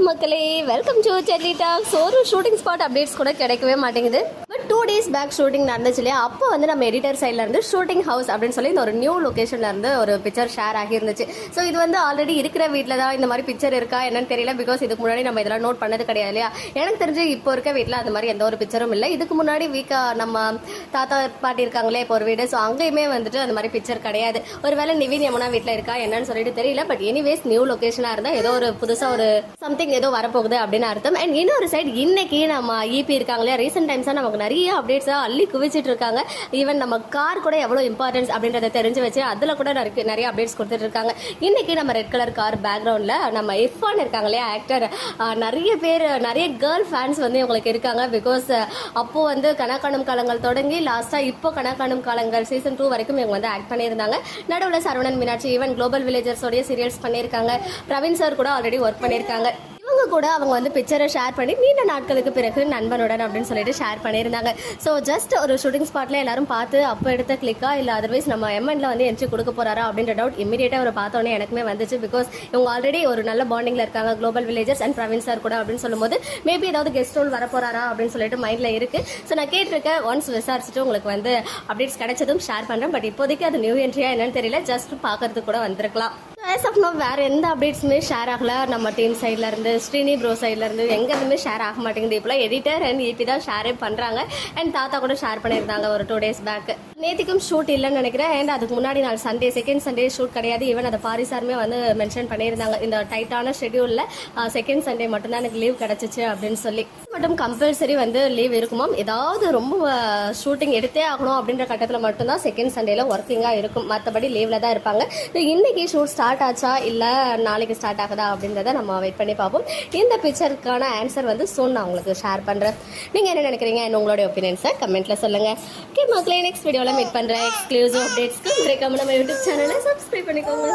மக்களே, welcome to Selli tax. ஒரு shooting spot updates கூட கிடைக்கவே மாட்டேங்குது. பட் 2 days பேக் ஷூட்டிங் நடந்துச்சு இல்லையா, அப்போ வந்து நம்ம எடிட்டர் சைட்ல இருந்து ஷூட்டிங் ஹவுஸ் அப்படின்னு சொல்லி இந்த ஒரு நியூ லொகேஷன்ல இருந்து ஒரு பிக்சர் ஷேர் ஆகியிருந்துச்சு. ஸோ இது வந்து ஆல்ரெடி இருக்கிற வீட்டில் தான் இந்த மாதிரி பிக்சர் இருக்கா என்னன்னு தெரியல. பிகாஸ் இதுக்கு முன்னாடி நம்ம இதெல்லாம் நோட் பண்ணது கிடையாது இல்லையா. எனக்கு தெரிஞ்சு இப்போ இருக்க வீட்டில் அந்த மாதிரி எந்த ஒரு பிக்சரும் இல்லை. இதுக்கு முன்னாடி நம்ம தாத்தா பாட்டி இருக்காங்களே இப்போ ஒரு வீடு, ஸோ அங்கேயுமே வந்துட்டு அந்த மாதிரி பிக்சர் கிடையாது. ஒருவேளை நிவின் யமுனா வீட்டில் இருக்கா என்னன்னு சொல்லிட்டு தெரியல. பட் எனிவேஸ் நியூ லொகேஷனாக இருந்தால் ஏதோ ஒரு புதுசாக ஒரு சம்திங் ஏதோ வரப்போகுது அப்படின்னு அர்த்தம். அண்ட் இன்னொரு சைடு இன்னைக்கு நம்ம இபி இருக்காங்க இல்லையா, ரீசெண்ட் டைம்ஸாக நமக்கு நிறைய அப்டேட்ஸாக அள்ளி குவிச்சிட்டு இருக்காங்க. ஈவன் நம்ம கார் கூட எவ்வளோ இம்பார்ட்டன்ஸ் அப்படின்றத தெரிஞ்சு வச்சு அதில் கூட நிறைய அப்டேட்ஸ் கொடுத்துட்டு இருக்காங்க. இன்னைக்கு நம்ம ரெட் கலர் கார் பேக்ரவுண்டில் நம்ம இர்ஃபான் இருக்காங்க இல்லையா ஆக்டர், நிறைய பேர் நிறைய கேர்ள் ஃபேன்ஸ் வந்து இவங்களுக்கு இருக்காங்க. பிகாஸ் அப்போ வந்து கணக்காணும் காலங்கள் தொடங்கி லாஸ்ட்டாக இப்போ கணக்காணும் காலங்கள் சீசன் 2 வரைக்கும் இவங்க வந்து ஆக்ட் பண்ணியிருந்தாங்க. நடுவில் சரவணன் மீனாட்சி ஈவன் குளோபல் வில்லேஜர்ஸோடைய சீரியல்ஸ் பண்ணியிருக்காங்க. பிரவீன் சார் கூட ஆல்ரெடி ஒர்க் பண்ணியிருக்காங்க. இவங்க கூட அவங்க வந்து பிக்சரை ஷேர் பண்ணி நீண்ட நாட்களுக்கு பிறகு நண்பனுடன் அப்படின்னு சொல்லிட்டு ஷேர் பண்ணியிருந்தாங்க. ஸோ ஜஸ்ட் ஒரு ஷூட்டிங் ஸ்பாட்டில் எல்லாரும் பார்த்து அப்போ எடுத்த கிளிக்கா இல்லை அதர்வைஸ் நம்ம எம்என்ல வந்து என்ட்ரி கொடுக்க போறாரா அப்படின்ற டவுட் இமீடியட்டாக அவர் பார்த்தோன்னே எனக்குமே வந்துச்சு. பிகாஸ் இவங்க ஆல்ரெடி ஒரு நல்ல பாண்டிங்ல இருக்காங்க global villagers and Praveen sir கூட அப்படின்னு சொல்லும்போது மேபி ஏதாவது கெஸ்ட் ரோல் வர போறாரா அப்படின்னு சொல்லிட்டு மைண்ட்ல இருக்கு. ஸோ நான் கேட்டிருக்கேன், ஒன்ஸ் விசாரிச்சுட்டு உங்களுக்கு வந்து அப்டேட்ஸ் கிடைச்சதும் ஷேர் பண்றேன். பட் இப்போதைக்கு அது நியூ என்ட்ரியா என்னன்னு தெரியல, ஜஸ்ட் பார்க்கறதுக்கு கூட வந்திருக்கலாம். ஆஸ் ஆஃப் நோ வேற எந்த அப்டேட்ஸுமே ஷேர் ஆகல. நம்ம டீம் சைட்ல இருந்து ஸ்ரீனி ப்ரோ சைட்ல இருந்து எங்க எதுவுமே ஷேர் ஆக மாட்டேங்குது. இப்போலாம் எடிட்டர் அண்ட் இபி தான் ஷேரே பண்றாங்க. அண்ட் தாத்தா கூட ஷேர் பண்ணியிருந்தாங்க ஒரு 2 days பேக். நேத்திக்கும் ஷூட் இல்லைன்னு நினைக்கிறேன். அண்ட் அதுக்கு முன்னாடி நாள் சண்டே செகண்ட் சண்டே ஷூட் கிடையாது. ஈவன் அதை பாரிசாருமே வந்து மென்ஷன் பண்ணியிருந்தாங்க, இந்த டைட்டான ஷெடியூல்ல செகண்ட் சண்டே மட்டும்தான் எனக்கு லீவ் கிடைச்சிச்சு அப்படின்னு சொல்லி. மட்டும் கம்பல்சரி வந்து லீவ் இருக்குமாம். ஏதாவது ரொம்ப ஷூட்டிங் எடுத்தே ஆகணும் அப்படின்ற கட்டத்தில் மட்டும்தான் செகண்ட் சண்டேல ஒர்க்கிங்காக இருக்கும். மற்றபடி லீவ்ல தான் இருப்பாங்க. இன்னைக்கு ஷூட் ஸ்டார்ட் ஆச்சா இல்லை நாளைக்கு ஸ்டார்ட் ஆகுதா அப்படின்றத நம்ம வெயிட் பண்ணி பார்ப்போம். இந்த பிக்சருக்கான ஆன்சர் வந்து சூன் நான் உங்களுக்கு ஷேர் பண்ணுறேன். நீங்கள் என்ன நினைக்கிறீங்க, உங்களுடைய ஒப்பீனியன்ஸை கமெண்ட்ல சொல்லுங்க. ஓகே மக்களே, நெக்ஸ்ட் வீடியோவில் மீட் பண்ணுறேன். எக்ஸ்க்ளூசிவ் அப்டேட்ஸ்க்கு மறக்காம நம்ம யூடியூப் சேனலை சப்ஸ்கிரைப் பண்ணிக்கோங்க.